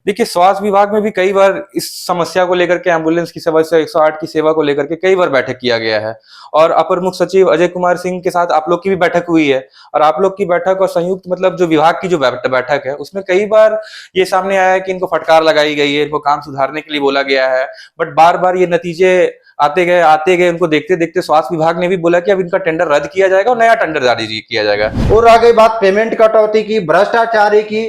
देखिए, स्वास्थ्य विभाग में भी कई बार इस समस्या को लेकर के एम्बुलेंस की सेवा से 108 की सेवा को लेकर के कई बार बैठक किया गया है और अपर मुख्य सचिव अजय कुमार सिंह के साथ आप लोग की भी बैठक हुई है और आप लोग की बैठक और संयुक्त मतलब जो विभाग की जो बैठक है उसमें कई बार ये सामने आया है कि इनको फटकार लगाई गई है, इनको काम सुधारने के लिए बोला गया है, बट बार-बार ये नतीजे आते गए उनको देखते-देखते स्वास्थ्य विभाग ने भी बोला कि अब इनका टेंडर रद्द किया जाएगा और नया टेंडर जारी किया जाएगा। और आ गई बात पेमेंट कटौती की, भ्रष्टाचारी की,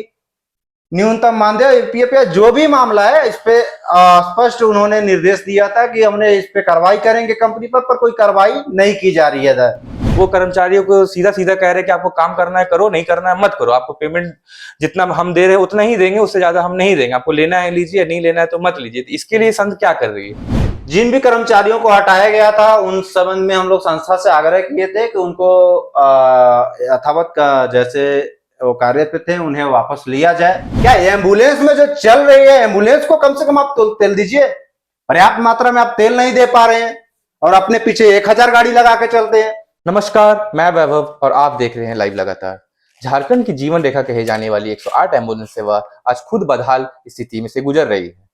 न्यूनतम मानदेय, ईपीएफ, जो भी मामला है इस पे स्पष्ट उन्होंने निर्देश दिया था कि हमने इस पे कार्रवाई करेंगे कंपनी पर कोई कार्रवाई नहीं की जा रही है। वो कर्मचारियों को सीधा सीधा कह रहे हैं कि आपको काम करना है करो, नहीं करना है मत करो, आपको पेमेंट जितना हम दे रहे हैं उतना ही देंगे, उससे ज्यादा हम नहीं देंगे, आपको लेना है लीजिए, नहीं लेना है तो मत लीजिए। तो इसके लिए संघ क्या कर रही है? जिन भी कर्मचारियों को हटाया गया था उन संबंध में हम लोग संस्था से आग्रह किए थे कि उनको यथावत जैसे वो कार्य पे थे उन्हें वापस लिया जाए। क्या एम्बुलेंस में जो चल रही है, एम्बुलेंस को कम से कम आप तेल दीजिए। पर्याप्त मात्रा में आप तेल नहीं दे पा रहे हैं और अपने पीछे 1000 गाड़ी लगा के चलते हैं। नमस्कार, मैं वैभव और आप देख रहे हैं लाइव लगातार। झारखंड की जीवन रेखा कहे जाने वाली 108 एम्बुलेंस सेवा आज खुद बदहाल स्थिति में से गुजर रही है।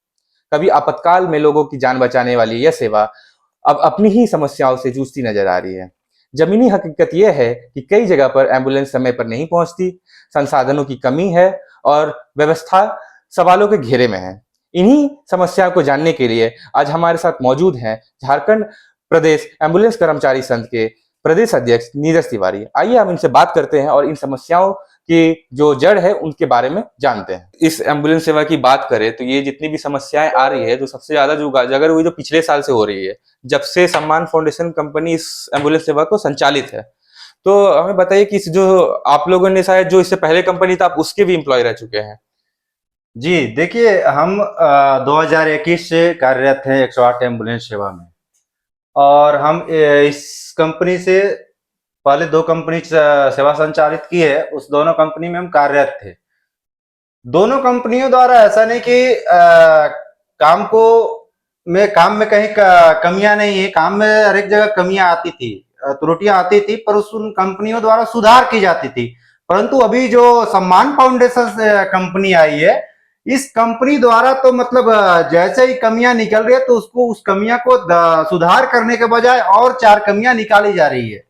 कभी आपातकाल में लोगों की जान बचाने वाली यह सेवा अब अपनी ही समस्याओं से जूझती नजर आ रही है। जमीनी हकीकत यह है कि कई जगह पर एम्बुलेंस समय पर नहीं पहुंचती, संसाधनों की कमी है और व्यवस्था सवालों के घेरे में है। इन्हीं समस्या को जानने के लिए आज हमारे साथ मौजूद हैं झारखंड प्रदेश एम्बुलेंस कर्मचारी संघ के प्रदेश अध्यक्ष नीरज तिवारी। आइए हम इनसे बात करते हैं और इन समस्याओं की जो जड़ है उनके बारे में जानते हैं। इस एम्बुलेंस सेवा की बात करें तो ये जितनी भी समस्याएं आ रही है, तो सबसे ज्यादा जो उजागर हुई जो पिछले साल से हो रही है, जब से सम्मान फाउंडेशन कंपनी इस एम्बुलेंस सेवा को संचालित है। तो हमें बताइए कि जो आप लोगों ने शायद जो इससे पहले कंपनी था आप उसके भी एम्प्लॉय रह चुके हैं। जी देखिए, हम 2021 से कार्यरत हैं 108 एम्बुलेंस सेवा में और हम इस कंपनी से पहले 2 कंपनी सेवा संचालित की है, उस दोनों कंपनी में हम कार्यरत थे। दोनों कंपनियों द्वारा ऐसा नहीं कि काम में कहीं कमियां नहीं है, काम में हर एक जगह कमियां आती थी, त्रुटियां आती थी, पर उन कंपनियों द्वारा सुधार की जाती थी। परंतु अभी जो सम्मान फाउंडेशन कंपनी आई है, इस कंपनी द्वारा तो मतलब जैसे ही कमियां निकल रही है तो उसको उस कमियां को सुधार करने के बजाय और 4 कमियां निकाली जा रही है।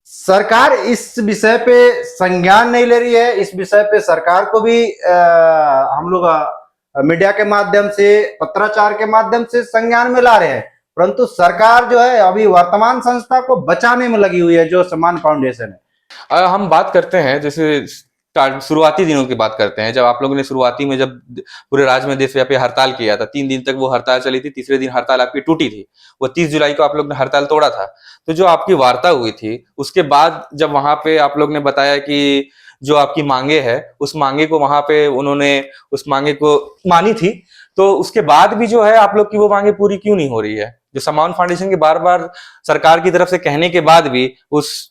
सरकार इस विषय पे संज्ञान नहीं ले रही है। इस विषय पे सरकार को भी हम लोग मीडिया के माध्यम से, पत्राचार के माध्यम से संज्ञान में ला रहे हैं, परंतु सरकार जो है अभी वर्तमान संस्था को बचाने में लगी हुई है, जो सम्मान फाउंडेशन है। हम बात करते हैं जैसे शुरुआती दिनों की बात करते हैं, जब आप लोगों ने शुरुआती में जब पूरे राज्य में देशव्यापी हड़ताल किया था, 3 दिन तक वो हड़ताल चली थी, तीसरे दिन हड़ताल आपकी टूटी थी, वो 30 जुलाई को आप लोग ने हड़ताल तोड़ा था। तो जो आपकी वार्ता हुई थी उसके बाद जब वहां पे आप लोग ने बताया कि जो आपकी मांगे है उस मांगे को वहां पे उन्होंने उस मांगे को मानी थी, तो उसके बाद भी जो है आप लोग की वो मांगे पूरी क्यों नहीं हो रही है? जो सम्मान फाउंडेशन के बार बार सरकार की तरफ से कहने के बाद भी उस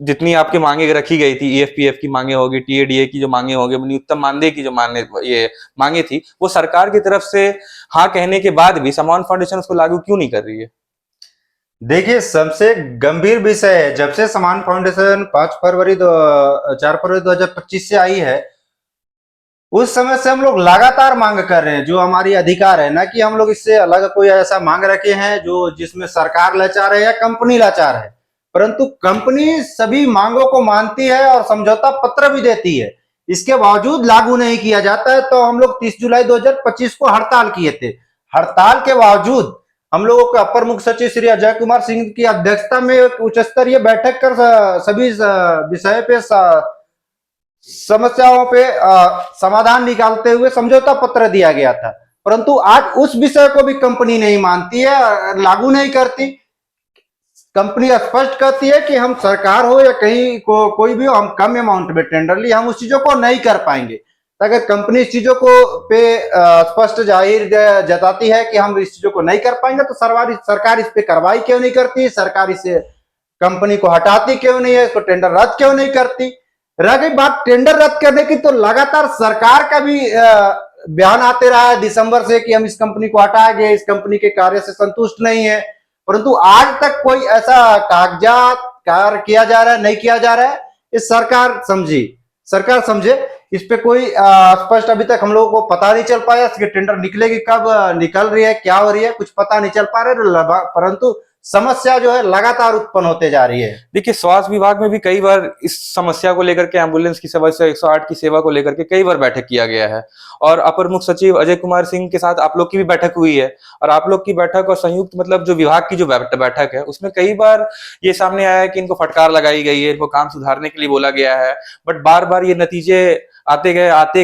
जितनी आपकी मांगे रखी गई थी, ईएफपीएफ की मांगे होगी, टीएडीए की जो मांगे होगी, न्यूनतम मानदेय की जो मांगे थी, वो सरकार की तरफ से हाँ कहने के बाद भी सम्मान फाउंडेशन उसको लागू क्यों नहीं कर रही है? देखिए, सबसे गंभीर विषय है, जब से सम्मान फाउंडेशन 4 फरवरी 2025 से आई है, उस समय से हम लोग लगातार मांग कर रहे हैं, जो हमारी अधिकार है, ना कि हम लोग इससे अलग कोई ऐसा मांग रखे हैं जो जिसमें सरकार लाचार है या कंपनी लाचार है। परंतु कंपनी सभी मांगों को मानती है और समझौता पत्र भी देती है, इसके बावजूद लागू नहीं किया जाता है। तो हम लोग 30 जुलाई 2025 को हड़ताल किए थे। हड़ताल के बावजूद हम लोगों के अपर मुख्य सचिव श्री अजय कुमार सिंह की अध्यक्षता में एक उच्च स्तरीय बैठक कर सभी विषय पे समस्याओं पे समाधान निकालते हुए समझौता पत्र दिया गया था। परंतु आज उस विषय को भी कंपनी नहीं मानती है, लागू नहीं करती। कंपनी स्पष्ट कहती है कि हम सरकार हो या कहीं कोई भी हो, हम कम अमाउंट में टेंडर लिए, हम उस चीजों को नहीं कर पाएंगे। अगर कंपनी इस चीजों को पे स्पष्ट जाहिर जताती है कि हम इस चीजों को नहीं कर पाएंगे, तो सरकार इस पे कार्रवाई क्यों नहीं करती? सरकार इसे कंपनी को हटाती क्यों नहीं है? इसको टेंडर रद्द क्यों नहीं करती? रह गई बात टेंडर रद्द करने की, तो लगातार सरकार का भी बयान आते रहा है दिसंबर से कि हम इस कंपनी को हटाएंगे, इस कंपनी के कार्य से संतुष्ट नहीं है, परंतु आज तक कोई ऐसा कागजात कार्य किया जा रहा है, नहीं किया जा रहा है। इस सरकार समझे। इस पे कोई स्पष्ट अभी तक हम लोगों को पता नहीं चल पाया। इसकी टेंडर निकलेगी कब, निकल रही है, क्या हो रही है, कुछ पता नहीं चल पा रहा है, परंतु समस्या जो है लगातार उत्पन्न होते जा रही है। देखिए, स्वास्थ्य विभाग में भी कई बार इस समस्या को लेकर के, एम्बुलेंस की सेवा से 108 की सेवा को लेकर के कई बार बैठक किया गया है। और अपर मुख्य सचिव अजय कुमार सिंह के साथ आप लोग की भी बैठक हुई है, और आप लोग की बैठक और संयुक्त मतलब जो विभाग की जो बैठक है, उसमें कई बार ये सामने आया है कि इनको फटकार लगाई गई है, इनको काम सुधारने के लिए बोला गया है, बट बार बार ये नतीजे आते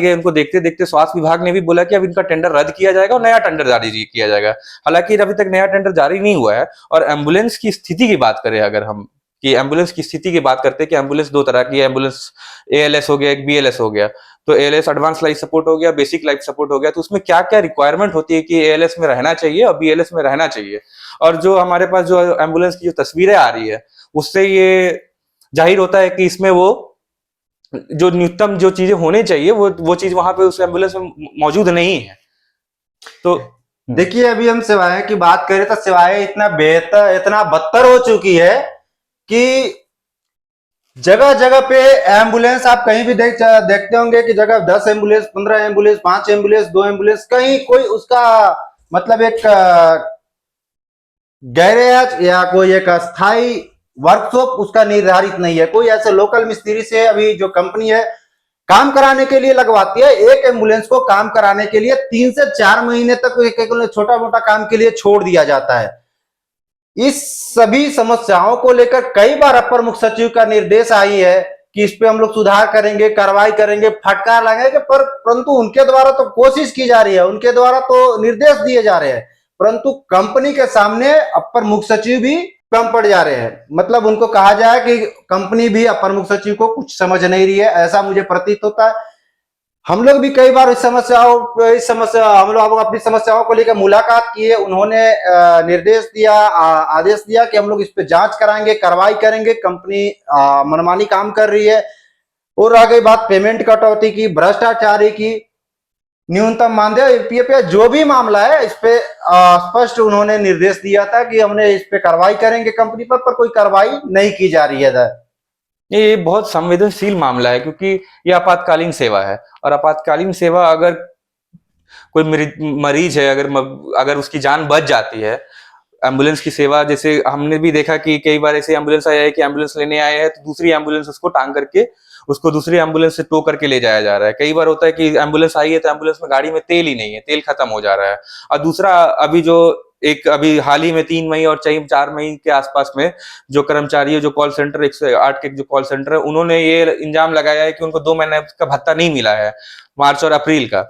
गए उनको देखते देखते स्वास्थ्य विभाग ने भी बोला कि अब इनका टेंडर रद्द किया जाएगा और नया टेंडर जारी किया जाएगा। हालांकि अभी तक नया टेंडर जारी नहीं हुआ है। और एम्बुलेंस की स्थिति की बात करें अगर हम, कि एम्बुलेंस की स्थिति की बात करते हैं कि एम्बुलेंस दो तरह की है, एम्बुलेंस एएलएस हो गया, एक बीएलएस हो गया। तो एएलएस एडवांस लाइफ सपोर्ट हो गया, बेसिक लाइफ सपोर्ट हो गया। तो उसमें क्या क्या रिक्वायरमेंट होती है कि एएलएस में रहना चाहिए और बीएलएस में रहना चाहिए। और जो हमारे पास जो एम्बुलेंस की जो तस्वीरें आ रही है, उससे ये जाहिर होता है कि इसमें वो जो न्यूनतम जो चीजें होनी चाहिए वो चीज वहां पे उस एम्बुलेंस में मौजूद नहीं है। तो देखिए, अभी हम सेवाएं की बात करें तो सेवाएं इतना बेहतर, इतना बदतर हो चुकी है कि जगह जगह पे एम्बुलेंस आप कहीं भी देखते होंगे कि जगह 10 एम्बुलेंस, 15 एम्बुलेंस, 5 एम्बुलेंस, 2 एम्बुलेंस, कहीं कोई उसका मतलब एक गैरेज या कोई एक अस्थाई वर्कशॉप उसका निर्धारित नहीं है। कोई ऐसे लोकल मिस्त्री से अभी जो कंपनी है काम कराने के लिए लगवाती है, एक एम्बुलेंस को काम कराने के लिए 3 से 4 महीने तक छोटा मोटा काम के लिए छोड़ दिया जाता है। इस सभी समस्याओं को लेकर कई बार अपर मुख्य सचिव का निर्देश आई है कि इस पे हम लोग सुधार करेंगे, कार्रवाई करेंगे, फटकार लगाएंगे, परंतु उनके द्वारा तो कोशिश की जा रही है, उनके द्वारा तो निर्देश दिए जा रहे हैं, परंतु कंपनी के सामने अपर मुख्य सचिव भी कम पड़ जा रहे हैं। मतलब उनको कहा जाए कि कंपनी भी अपर मुख्य सचिव को कुछ समझ नहीं रही है, ऐसा मुझे प्रतीत होता है। हम लोग भी कई बार हम लोग अपनी समस्याओं को लेकर मुलाकात किए, उन्होंने निर्देश दिया, आदेश दिया कि हम लोग इस पे जांच कराएंगे, कार्रवाई करेंगे, कंपनी मनमानी काम कर रही है। और रह गई बात पेमेंट कटौती की, भ्रष्टाचारी की, न्यूनतम मानदेय, ईपीएफ, जो भी मामला है इस पे स्पष्ट उन्होंने निर्देश दिया था कि हमने इस पे कार्रवाई करेंगे कंपनी पर कोई कार्रवाई नहीं की जा रही है। ये बहुत संवेदनशील मामला है, क्योंकि ये आपातकालीन सेवा है, और आपातकालीन सेवा अगर कोई मरीज है, अगर उसकी जान बच जाती है, एम्बुलेंस की सेवा, जैसे हमने भी देखा कि कई बार ऐसे एम्बुलेंस आया है कि एम्बुलेंस लेने आए हैं तो दूसरी एम्बुलेंस उसको टांग करके उसको दूसरी एम्बुलेंस से टो करके ले जाया जा रहा है। कई बार होता है कि एम्बुलेंस आई है तो एम्बुलेंस में गाड़ी में तेल ही नहीं है, तेल खत्म हो जा रहा है। और दूसरा, अभी हाल ही में 3 मई और 4 मई के आसपास में जो कर्मचारी, जो कॉल सेंटर 108 के जो कॉल सेंटर है, उन्होंने ये इल्जाम लगाया है कि उनको 2 महीने का भत्ता नहीं मिला है, मार्च और अप्रैल का।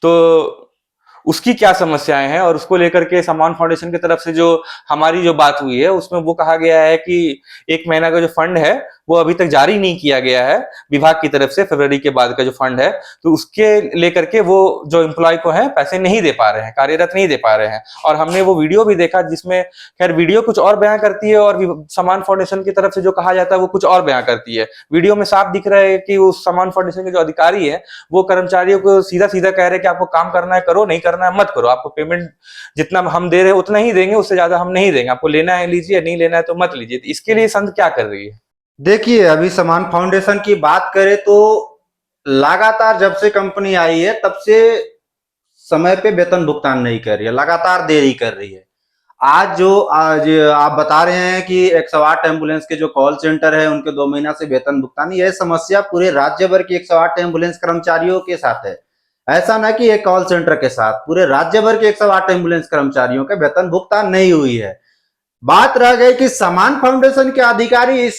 तो उसकी क्या समस्याएं हैं, और उसको लेकर के सम्मान फाउंडेशन की तरफ से जो हमारी जो बात हुई है, उसमें वो कहा गया है कि 1 महीना का जो फंड है वो अभी तक जारी नहीं किया गया है विभाग की तरफ से। फरवरी के बाद का जो फंड है, तो उसके लेकर के वो जो एम्प्लॉय को है पैसे नहीं दे पा रहे हैं, कार्यरत नहीं दे पा रहे हैं। और हमने वो वीडियो भी देखा जिसमें खैर वीडियो कुछ और बयां करती है और सम्मान फाउंडेशन की तरफ से जो कहा जाता है वो कुछ और बयां करती है। वीडियो में साफ दिख रहा है कि उस सम्मान फाउंडेशन के जो अधिकारी है वो कर्मचारियों को सीधा सीधा कह रहे हैं कि आपको काम करना है करो, नहीं करना है मत करो, आपको पेमेंट जितना हम दे रहे हैं उतना ही देंगे, उससे ज्यादा हम नहीं देंगे, आपको लेना है लीजिए, नहीं लेना है तो मत लीजिए। इसके लिए संघ क्या कर रही है? देखिए, अभी सम्मान फाउंडेशन की बात करें तो लगातार जब से कंपनी आई है तब से समय पे वेतन भुगतान नहीं कर रही है, लगातार देरी कर रही है। आज आप बता रहे हैं कि 108 एम्बुलेंस के जो कॉल सेंटर है उनके 2 महीना से वेतन भुगतान, यह समस्या पूरे राज्य भर की 108 एम्बुलेंस कर्मचारियों के साथ है। ऐसा ना कि एक कॉल सेंटर के साथ, पूरे राज्य भर के 108 एम्बुलेंस कर्मचारियों के वेतन भुगतान नहीं हुई है। बात रह गई कि सम्मान फाउंडेशन के अधिकारी इस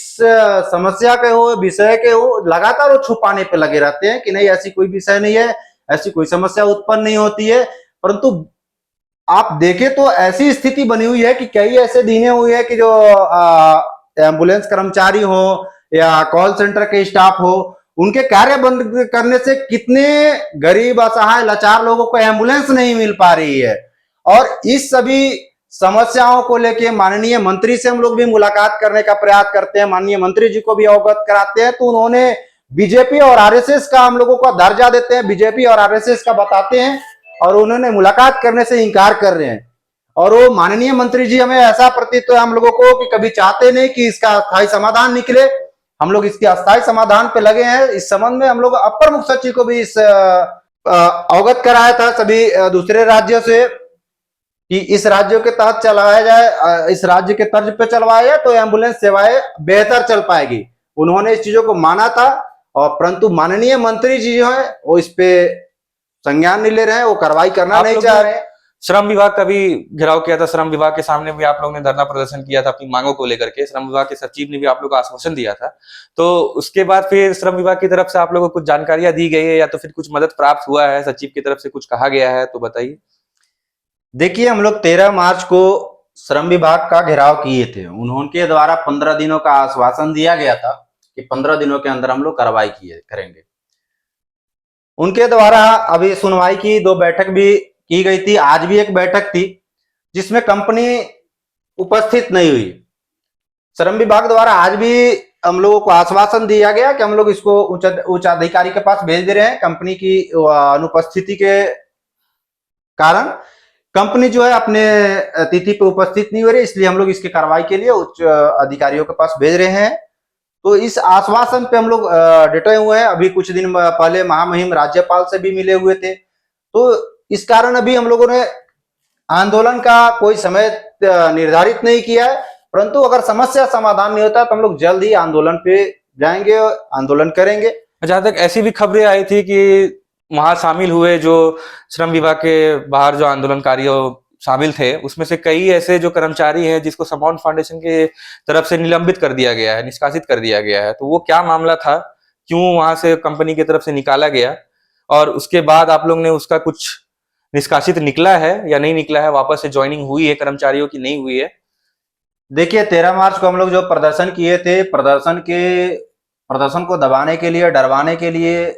समस्या के हो, विषय के हो, लगातार वो छुपाने पे लगे रहते हैं कि नहीं ऐसी कोई विषय नहीं है, ऐसी कोई समस्या उत्पन्न नहीं होती है। परंतु आप देखें तो ऐसी स्थिति बनी हुई है कि कई ऐसे दिन हुए हैं कि जो एम्बुलेंस कर्मचारी हो या कॉल सेंटर के स्टाफ हो, उनके कार्य बंद करने से कितने गरीब, असहाय, लाचार लोगों को एम्बुलेंस नहीं मिल पा रही है। और इस सभी समस्याओं को लेके माननीय मंत्री से हम लोग भी मुलाकात करने का प्रयास करते हैं, माननीय मंत्री जी को भी अवगत कराते हैं, तो उन्होंने बीजेपी और आरएसएस का हम लोगों का दर्जा देते हैं, बीजेपी और आरएसएस का बताते हैं, और उन्होंने मुलाकात करने से इंकार कर रहे हैं। और वो माननीय मंत्री जी, हमें ऐसा प्रतीत है हम लोगों को कि कभी चाहते नहीं कि इसका स्थायी समाधान निकले। हम लोग इसके अस्थायी समाधान पे लगे हैं। इस संबंध में हम लोग अपर मुख्य सचिव को भी इस अवगत कराया था सभी दूसरे राज्यों से कि इस राज्यों के तहत चलाया जाए, इस राज्य के तर्ज पे चलवाया जाए तो एम्बुलेंस सेवाएं बेहतर चल पाएगी। उन्होंने इस चीजों को माना था, और परंतु माननीय मंत्री जी जो है वो इस पे संज्ञान नहीं ले रहे हैं, वो कार्रवाई करना नहीं चाह रहे हैं। श्रम विभाग का भी घेराव किया था, श्रम विभाग के सामने भी आप लोगों ने धरना प्रदर्शन किया था अपनी मांगों को लेकर के। श्रम विभाग के सचिव ने भी आप लोगों को आश्वासन दिया था, तो उसके बाद फिर श्रम विभाग की तरफ से आप लोगों को कुछ जानकारियां दी गई है या तो फिर कुछ मदद प्राप्त हुआ है, सचिव की तरफ से कुछ कहा गया है, तो बताइए। देखिए, हम लोग 13 मार्च को श्रम विभाग का घेराव किए थे। उनके द्वारा 15 दिनों का आश्वासन दिया गया था कि 15 दिनों के अंदर हम लोग कार्रवाई करेंगे। उनके द्वारा अभी सुनवाई की 2 बैठक भी की गई थी, आज भी एक बैठक थी जिसमें कंपनी उपस्थित नहीं हुई। श्रम विभाग द्वारा आज भी हम लोगों को आश्वासन दिया गया कि हम लोग इसको उच्च अधिकारी के पास भेज दे रहे हैं। कंपनी की अनुपस्थिति के कारण कंपनी जो है अपने तिथि पे उपस्थित नहीं हो रही, इसलिए हम लोग इसकी कार्रवाई के लिए उच्च अधिकारियों के पास भेज रहे हैं। तो इस आश्वासन पे हम लोग डटे हुए हैं। अभी कुछ दिन पहले महामहिम राज्यपाल से भी मिले हुए थे, तो इस कारण अभी हम लोगों ने आंदोलन का कोई समय निर्धारित नहीं किया है, परंतु अगर समस्या समाधान नहीं होता तो हम लोग जल्द ही आंदोलन पे जाएंगे, आंदोलन करेंगे। जहां तक ऐसी भी खबरें आई थी कि वहां शामिल हुए जो श्रम विभाग के बाहर जो आंदोलनकारी शामिल थे, उसमें से कई ऐसे जो कर्मचारी हैं जिसको समाउंट फाउंडेशन के तरफ से निलंबित कर दिया गया है, निष्कासित कर दिया गया है। तो वो क्या मामला था, क्यों वहां से कंपनी की तरफ से निकाला गया, और उसके बाद आप लोग ने उसका कुछ निष्कासित निकला है या नहीं निकला है, वापस से ज्वाइनिंग हुई है कर्मचारियों की, नहीं हुई है? देखिए, 13 मार्च को हम लोग जो प्रदर्शन किए थे, प्रदर्शन को दबाने के लिए, डरवाने के लिए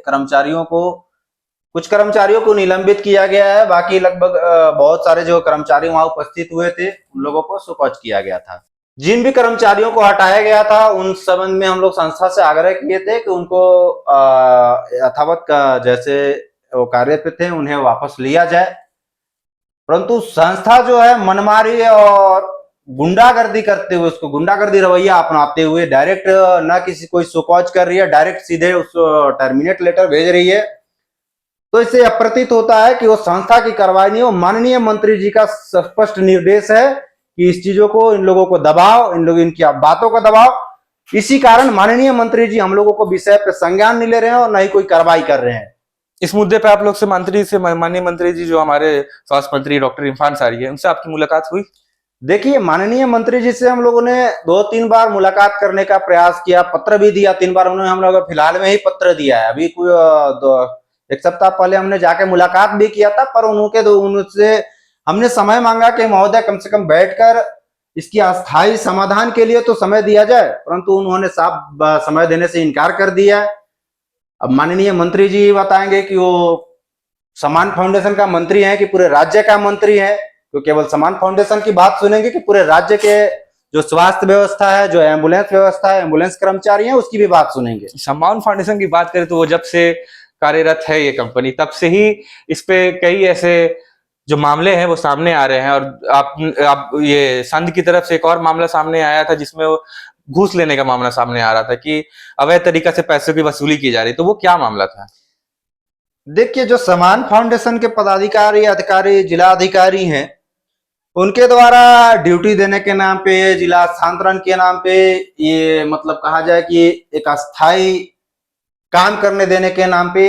कुछ कर्मचारियों को निलंबित किया गया है। बाकी लगभग बहुत सारे जो कर्मचारी वहां उपस्थित हुए थे उन लोगों को सुपौच किया गया था। जिन भी कर्मचारियों को हटाया गया था उन संबंध में हम लोग संस्था से आग्रह किए थे कि उनको यथावत जैसे वो कार्य पे थे उन्हें वापस लिया जाए, परंतु संस्था जो है मनमारी और गुंडागर्दी करते हुए, उसको गुंडागर्दी रवैया अपनाते हुए डायरेक्ट ना किसी कोई सुपौच कर रही है, डायरेक्ट सीधे उस टर्मिनेट लेटर भेज रही है। तो इससे अप्रतीत होता है कि वो संस्था की कार्रवाई नहीं हो। माननीय मंत्री जी का स्पष्ट निर्देश है कि इस चीजों को, इन लोगों को दबाओ, इनकी बातों का दबाओ। इसी कारण माननीय मंत्री जी हम लोगों को विषय पे संज्ञान नहीं ले रहे हैं और न ही कोई कार्रवाई कर रहे हैं। इस मुद्दे पे आप लोग से माननीय मंत्री जी जो हमारे स्वास्थ्य मंत्री डॉक्टर इरफान सारी है, उनसे आपकी मुलाकात हुई? देखिए, माननीय मंत्री जी से हम लोगों ने 2-3 बार मुलाकात करने का प्रयास किया, पत्र भी दिया 3 बार। उन्होंने हम लोग फिलहाल में ही पत्र दिया है। अभी एक सप्ताह पहले हमने जाके मुलाकात भी किया था, पर उनसे हमने समय मांगा कि महोदय कम से कम बैठकर इसकी अस्थायी समाधान के लिए तो समय दिया जाए, परंतु उन्होंने साफ समय देने से इनकार कर दिया। अब माननीय मंत्री जी बताएंगे कि वो समान फाउंडेशन का मंत्री है कि पूरे राज्य का मंत्री है, तो केवल समान फाउंडेशन की बात सुनेंगे कि पूरे राज्य के जो स्वास्थ्य व्यवस्था है, जो एम्बुलेंस व्यवस्था है, एम्बुलेंस कर्मचारी हैं, उसकी भी बात सुनेंगे। समान फाउंडेशन की बात करें तो वो जब से कार्यरत है ये कंपनी, तब से ही इस पे कई ऐसे जो मामले हैं वो सामने आ रहे हैं। और आप ये संघ की तरफ से एक और मामला सामने आया था जिसमें वो घूस लेने का मामला सामने आ रहा था कि अवैध तरीका से पैसों की वसूली की जा रही, तो वो क्या मामला था? देखिए, जो समान फाउंडेशन के पदाधिकारी, अधिकारी, जिला अधिकारी हैं, उनके द्वारा ड्यूटी देने के नाम पे, जिला स्थानांतरण के नाम पे, ये मतलब कहा जाए कि एक अस्थायी काम करने देने के नाम पे,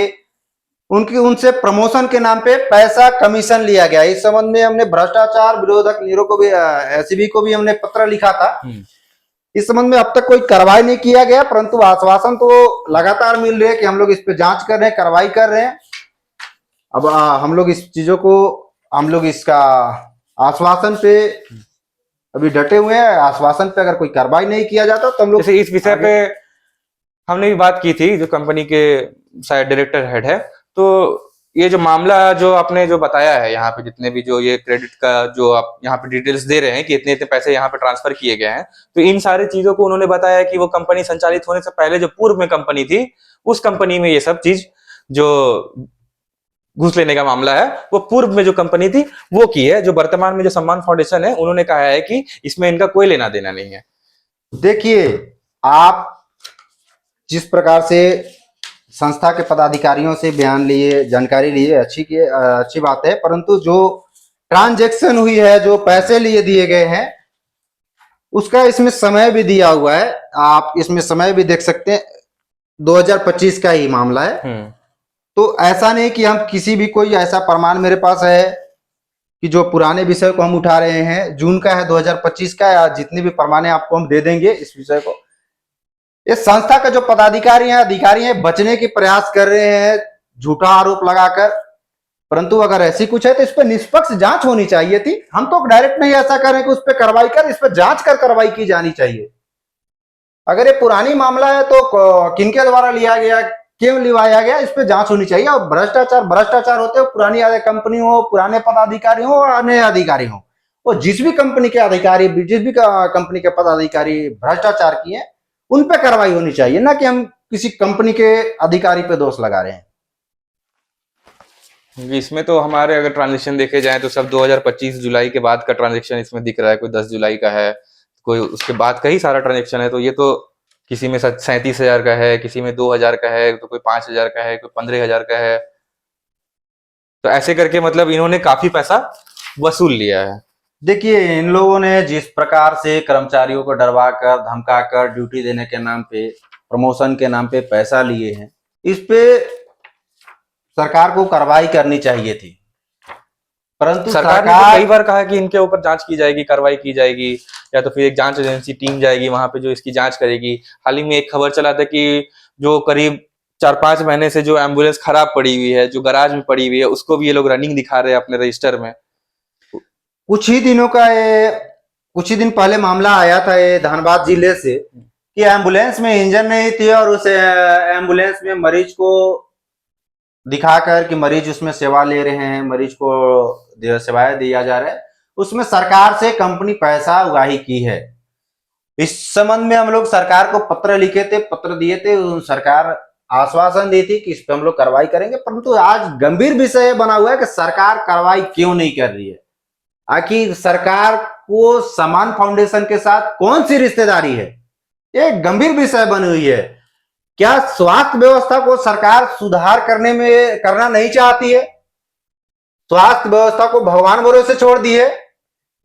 उनसे प्रमोशन के नाम पे पैसा कमीशन लिया गया। इस संबंध में हमने भ्रष्टाचार विरोधक ब्यूरो को भी, एसीबी को भी हमने पत्र लिखा था। इस संबंध में अब तक कोई कार्रवाई नहीं किया गया, परंतु आश्वासन तो लगातार मिल रहे हैं कि हम लोग इस पे जांच कर रहे हैं, कार्रवाई कर रहे हैं। अब हम लोग इस चीजों को, हम लोग इसका आश्वासन पे अभी डटे हुए हैं। आश्वासन पे अगर कोई कार्रवाई नहीं किया जाता तो हम लोग, जैसे इस विषय पे हमने भी बात की थी जो कंपनी के शायद डायरेक्टर हेड है, तो ये जो मामला जो आपने जो बताया है यहाँ पे, जितने भी जो ये क्रेडिट का जो आप यहाँ पे डिटेल्स दे रहे हैं कि इतने इतने पैसे यहाँ पे ट्रांसफर किए गए हैं, तो इन सारी चीजों को उन्होंने बताया कि वो कंपनी संचालित होने से पहले जो पूर्व में कंपनी थी, उस कंपनी में ये सब चीज जो घूस लेने का मामला है वो पूर्व में जो कंपनी थी वो की है। जो वर्तमान में जो सम्मान फाउंडेशन है, उन्होंने कहा है कि इसमें इनका कोई लेना देना नहीं है। देखिए, आप जिस प्रकार से संस्था के पदाधिकारियों से बयान लिए, जानकारी लिए, अच्छी बात है, परंतु जो ट्रांजैक्शन हुई है, जो पैसे लिए दिए गए हैं, उसका इसमें समय भी दिया हुआ है। आप इसमें समय भी देख सकते हैं, 2025 का ही मामला है। तो ऐसा नहीं कि हम किसी भी कोई ऐसा प्रमाण मेरे पास है कि जो पुराने विषय को हम उठा रहे हैं, जून का है, 2025 का, या जितने भी प्रमाण है आपको हम दे देंगे इस विषय को। इस संस्था का जो पदाधिकारी हैं, अधिकारी हैं, बचने की प्रयास कर रहे हैं झूठा आरोप लगाकर, परंतु अगर ऐसी कुछ है तो इस पर निष्पक्ष जांच होनी चाहिए थी। हम तो डायरेक्ट नहीं ऐसा करें कि उस पर कार्रवाई कर, इस पर जांच कर कार्रवाई की जानी चाहिए। अगर ये पुरानी मामला है तो किनके द्वारा लिया गया, क्यों लिवाया गया, इस पर जांच होनी चाहिए। और भ्रष्टाचार होते हो, पुरानी कंपनी हो, पुराने पदाधिकारी हो और नए अधिकारी हो, वो जिस भी कंपनी के अधिकारी, जिस भी कंपनी के पदाधिकारी भ्रष्टाचार किए, उन पे कार्रवाई होनी चाहिए, ना कि हम किसी कंपनी के अधिकारी पे दोष लगा रहे हैं। इसमें तो हमारे अगर ट्रांजेक्शन देखे जाए तो सब 2025 जुलाई के बाद का ट्रांजेक्शन इसमें दिख रहा है। कोई 10 जुलाई का है, कोई उसके बाद का ही सारा ट्रांजेक्शन है। तो ये तो किसी में 37,000 का है, किसी में 2,000 का है, तो कोई 5,000 का है, कोई 15,000 का है। तो ऐसे करके मतलब इन्होंने काफी पैसा वसूल लिया है। देखिए, इन लोगों ने जिस प्रकार से कर्मचारियों को डरवा कर, धमका कर, ड्यूटी देने के नाम पे, प्रमोशन के नाम पे पैसा लिए हैं, इस पे सरकार को कार्रवाई करनी चाहिए थी। परंतु सरकार ने तो कई बार कहा कि इनके ऊपर जांच की जाएगी, कार्रवाई की जाएगी, या तो फिर एक जांच एजेंसी टीम जाएगी वहां पे जो इसकी जांच करेगी। हाल ही में एक खबर चला था कि जो करीब 4-5 महीने से जो एम्बुलेंस खराब पड़ी हुई है, जो गैराज में पड़ी हुई है, उसको भी ये लोग रनिंग दिखा रहे हैं अपने रजिस्टर में। कुछ ही दिन पहले मामला आया था ये धनबाद जिले से कि एम्बुलेंस में इंजन नहीं थी और उस एम्बुलेंस में मरीज को दिखाकर कि मरीज उसमें सेवा ले रहे हैं, मरीज को सेवाएं दिया जा रहा है, उसमें सरकार से कंपनी पैसा उगाही की है। इस संबंध में हम लोग सरकार को पत्र लिखे थे, पत्र दिए थे, सरकार आश्वासन दी थी कि इस पर हम लोग कार्रवाई करेंगे। परंतु आज गंभीर विषय बना हुआ है कि सरकार कार्रवाई क्यों नहीं कर रही है। आखिर सरकार को समान फाउंडेशन के साथ कौन सी रिश्तेदारी है, ये गंभीर विषय बनी हुई है। क्या स्वास्थ्य व्यवस्था को सरकार सुधार करना नहीं चाहती है? स्वास्थ्य व्यवस्था को भगवान भरोसे छोड़ दी है।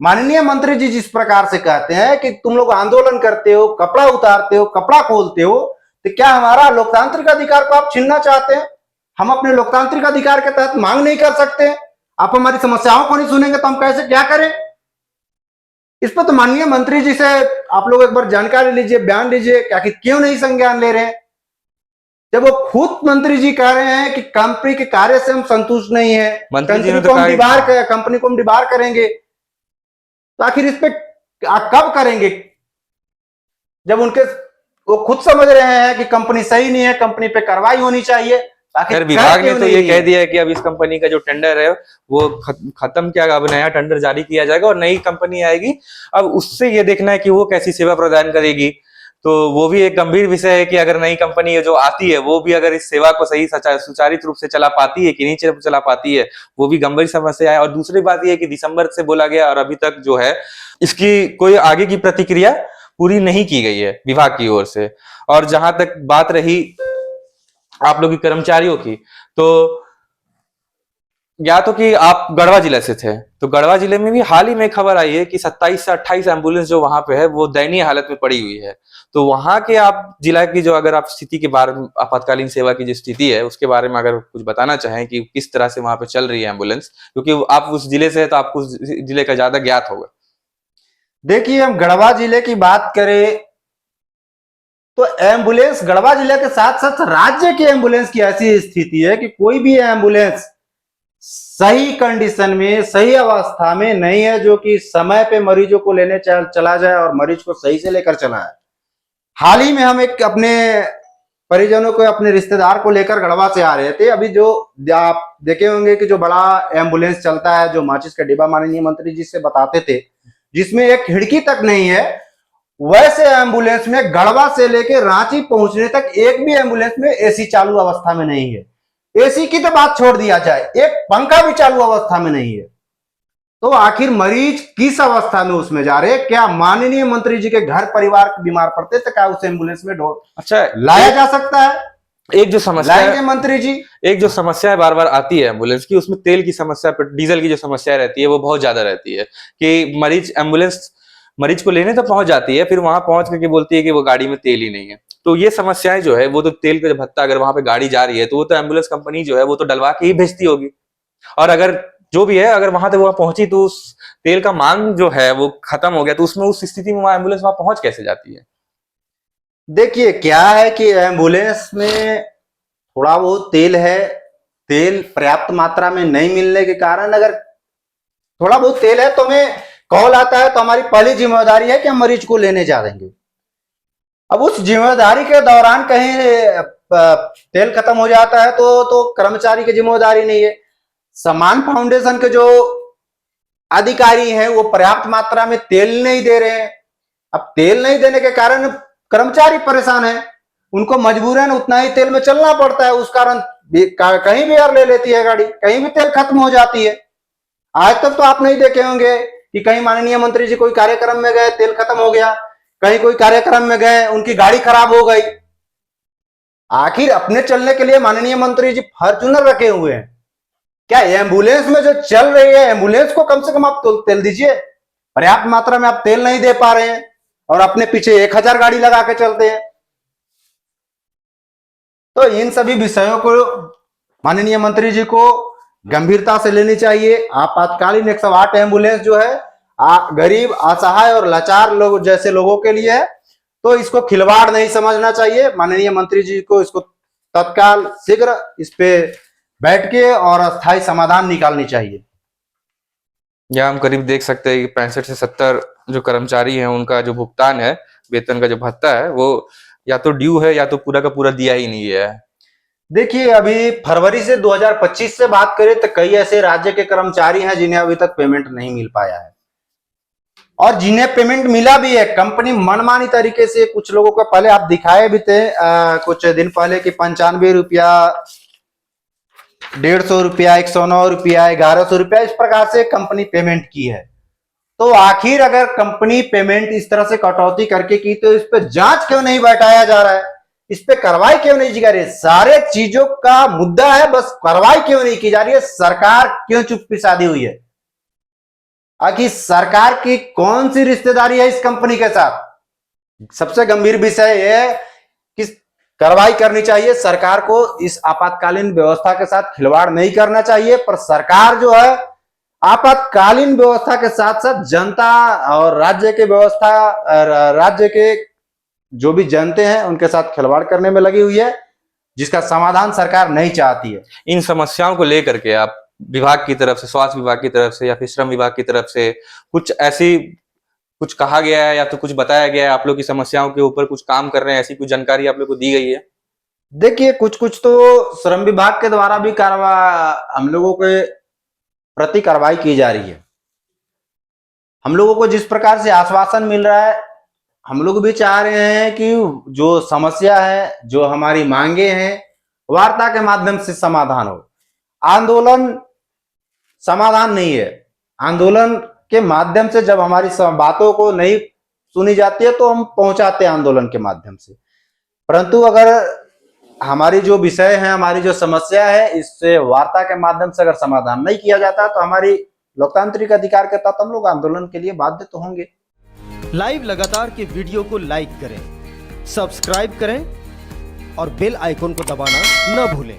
माननीय मंत्री जी जिस प्रकार से कहते हैं कि तुम लोग आंदोलन करते हो, कपड़ा उतारते हो, कपड़ा खोलते हो, तो क्या हमारा लोकतांत्रिक अधिकार को आप छीनना चाहते हैं? हम अपने लोकतांत्रिक अधिकार के तहत मांग नहीं कर सकते? आप हमारी समस्याओं को नहीं सुनेंगे तो हम कैसे क्या करें? इस पर तो माननीय मंत्री जी से आप लोग एक बार जानकारी लीजिए, बयान लीजिए कि आखिर क्यों नहीं संज्ञान ले रहे हैं, जब वो खुद मंत्री जी कह रहे हैं कि कंपनी के कार्य से हम संतुष्ट नहीं है, कंपनी को हम डिबार करेंगे। तो आखिर इस पे कब करेंगे, जब वो खुद समझ रहे हैं कि कंपनी सही नहीं है, कंपनी पे कार्रवाई होनी चाहिए। आखिर विभाग ने तो ये कह दिया है कि अब इस कंपनी का जो टेंडर है वो खत्म किया, अब नया टेंडर जारी किया जाएगा और नई कंपनी आएगी। अब उससे ये देखना है कि वो कैसी सेवा प्रदान करेगी। तो वो भी एक गंभीर विषय है कि अगर नई कंपनी जो आती है वो भी अगर इस सेवा को सही सुचारित रूप से चला पाती है कि नहीं चला पाती है, वो भी गंभीर समस्या है। और दूसरी बात यह है कि दिसंबर से बोला गया और अभी तक जो है इसकी कोई आगे की प्रतिक्रिया पूरी नहीं की गई है विभाग की ओर से। और जहां तक बात रही आप लोग की कर्मचारियों की, तो या तो कि आप गढ़वा जिले से थे, तो गढ़वा जिले में भी हाल ही में खबर आई है कि 27 से 28 एम्बुलेंस जो वहां पे है वो दयनीय हालत में पड़ी हुई है। तो वहां के आप जिला की जो अगर आप स्थिति के बारे में, आपातकालीन सेवा की जो स्थिति है उसके बारे में अगर कुछ बताना चाहें कि किस तरह से वहां पे चल रही है एम्बुलेंस, क्योंकि आप उस जिले से है तो आपको उस जिले का ज्यादा ज्ञात होगा। देखिए, हम गढ़वा जिले की बात करें तो एम्बुलेंस गढ़वा जिले के साथ साथ राज्य की एम्बुलेंस की ऐसी स्थिति है कि कोई भी एम्बुलेंस सही कंडीशन में, सही अवस्था में नहीं है जो कि समय पे मरीजों को लेने चला जाए और मरीज को सही से लेकर चला है। हाल ही में हम एक अपने परिजनों को, अपने रिश्तेदार को लेकर गढ़वा से आ रहे थे। अभी जो आप देखे होंगे कि जो बड़ा एम्बुलेंस चलता है, जो माचिस का डिब्बा माननीय मंत्री जी से बताते थे, जिसमें एक खिड़की तक नहीं है, वैसे एम्बुलेंस में गढ़वा से लेकर रांची पहुंचने तक एक भी एम्बुलेंस में एसी चालू अवस्था में नहीं है। एसी की तो बात छोड़ दिया जाए, एक पंखा भी चालू अवस्था में नहीं है। तो आखिर मरीज किस अवस्था में उसमें जा रहे हैं? क्या माननीय मंत्री जी के घर परिवार बीमार पड़ते तो क्या उस एम्बुलेंस में अच्छा, लाया जा सकता है? एक जो समस्या लाएंगे है, मंत्री जी? एक जो समस्या है बार बार आती है एम्बुलेंस की, उसमें तेल की समस्या, डीजल की जो समस्या रहती है वो बहुत ज्यादा रहती है कि एम्बुलेंस मरीज को लेने तो पहुंच जाती है, फिर वहां पहुंच करके बोलती है कि वो गाड़ी में तेल ही नहीं है। तो ये समस्याएं जो है, वो तो तेल का भत्ता, अगर वहां पे गाड़ी जा रही है तो वो तो एम्बुलेंस कंपनी जो है वो तो डलवा के ही भेजती होगी। और अगर जो भी है, अगर वहां तक वो पहुंची तो उस तेल का मांग जो है वो खत्म हो गया, तो उसमें उस स्थिति में वहां एम्बुलेंस वहां पहुंच कैसे जाती है? देखिए क्या है कि एम्बुलेंस में थोड़ा बहुत तेल है, तेल पर्याप्त मात्रा में नहीं मिलने के कारण अगर थोड़ा बहुत तेल है तो हमें कॉल आता है, तो हमारी पहली जिम्मेदारी है कि हम मरीज को लेने जा देंगे। अब उस जिम्मेदारी के दौरान कहीं तेल खत्म हो जाता है तो कर्मचारी की जिम्मेदारी नहीं है। समान फाउंडेशन के जो अधिकारी हैं वो पर्याप्त मात्रा में तेल नहीं दे रहे हैं। अब तेल नहीं देने के कारण कर्मचारी परेशान है, उनको मजबूरन उतना ही तेल में चलना पड़ता है। उस कारण कहीं भी यार ले लेती है गाड़ी, कहीं भी तेल खत्म हो जाती है। आज तक तो आप नहीं देखे होंगे कि कहीं माननीय मंत्री जी कोई कार्यक्रम में गए, तेल खत्म हो गया, कहीं कोई कार्यक्रम में गए, उनकी गाड़ी खराब हो गई। आखिर अपने चलने के लिए माननीय मंत्री जी फॉर्च्यूनर रखे हुए हैं, क्या एम्बुलेंस में जो चल रही है एम्बुलेंस को कम से कम आप तेल दीजिए। पर्याप्त मात्रा में आप तेल नहीं दे पा रहे हैं और अपने पीछे 1000 गाड़ी लगा के चलते हैं। तो इन सभी विषयों को माननीय मंत्री जी को गंभीरता से लेनी चाहिए। आपातकालीन 108 एम्बुलेंस जो है गरीब, असहाय और लाचार लोग जैसे लोगों के लिए है, तो इसको खिलवाड़ नहीं समझना चाहिए। माननीय मंत्री जी को इसको तत्काल शीघ्र इस पे बैठ के और अस्थायी समाधान निकालनी चाहिए। या हम करीब देख सकते हैं कि 65 से 70 जो कर्मचारी हैं उनका जो भुगतान है, वेतन का जो भत्ता है, वो या तो ड्यू है या तो पूरा का पूरा दिया ही नहीं है। देखिए अभी फरवरी से 2025 से बात करें तो कई ऐसे राज्य के कर्मचारी हैं जिन्हें अभी तक पेमेंट नहीं मिल पाया है, और जिन्हें पेमेंट मिला भी है कंपनी मनमानी तरीके से, कुछ लोगों को पहले आप दिखाए भी थे कुछ दिन पहले कि 95 रुपया, 150 रुपया, 109 रुपया, 1100 रुपया, इस प्रकार से कंपनी पेमेंट की है। तो आखिर अगर कंपनी पेमेंट इस तरह से कटौती करके की तो इस पे जांच क्यों नहीं बैठाया जा रहा है, इस पे कार्रवाई क्यों नहीं की जा रही है? सारे चीजों का मुद्दा है, बस कार्रवाई क्यों नहीं की जा रही है? सरकार क्यों चुप्पी साधी हुई है? आखिर सरकार की कौन सी रिश्तेदारी है इस कंपनी के साथ? सबसे गंभीर विषय यह है कि कार्रवाई करनी चाहिए सरकार को। इस आपातकालीन व्यवस्था के साथ खिलवाड़ नहीं करना चाहिए, पर सरकार जो है आपातकालीन व्यवस्था के साथ साथ जनता और राज्य के व्यवस्था, राज्य के जो भी जनते हैं उनके साथ खिलवाड़ करने में लगी हुई है, जिसका समाधान सरकार नहीं चाहती है। इन समस्याओं को लेकर के आप विभाग की तरफ से, स्वास्थ्य विभाग की तरफ से या फिर श्रम विभाग की तरफ से कुछ कहा गया है या तो कुछ बताया गया है? आप लोग की समस्याओं के ऊपर कुछ काम कर रहे हैं, ऐसी कुछ जानकारी आप लोग को दी गई है? देखिए कुछ तो श्रम विभाग के द्वारा भी हम लोगों के प्रति कार्रवाई की जा रही है। हम लोगों को जिस प्रकार से आश्वासन मिल रहा है, हम लोग भी चाह रहे हैं कि जो समस्या है, जो हमारी मांगे हैं, वार्ता के माध्यम से समाधान हो। आंदोलन समाधान नहीं है। आंदोलन के माध्यम से जब हमारी बातों को नहीं सुनी जाती है तो हम पहुंचाते हैं आंदोलन के माध्यम से, परंतु अगर हमारी जो विषय है, हमारी जो समस्या है, इससे वार्ता के माध्यम से अगर समाधान नहीं किया जाता तो हमारी लोकतांत्रिक अधिकार के तहत हम लोग आंदोलन के लिए बाध्य तो होंगे। लाइव लगातार के वीडियो को लाइक करें, सब्सक्राइब करें और बेल आइकन को दबाना न भूलें।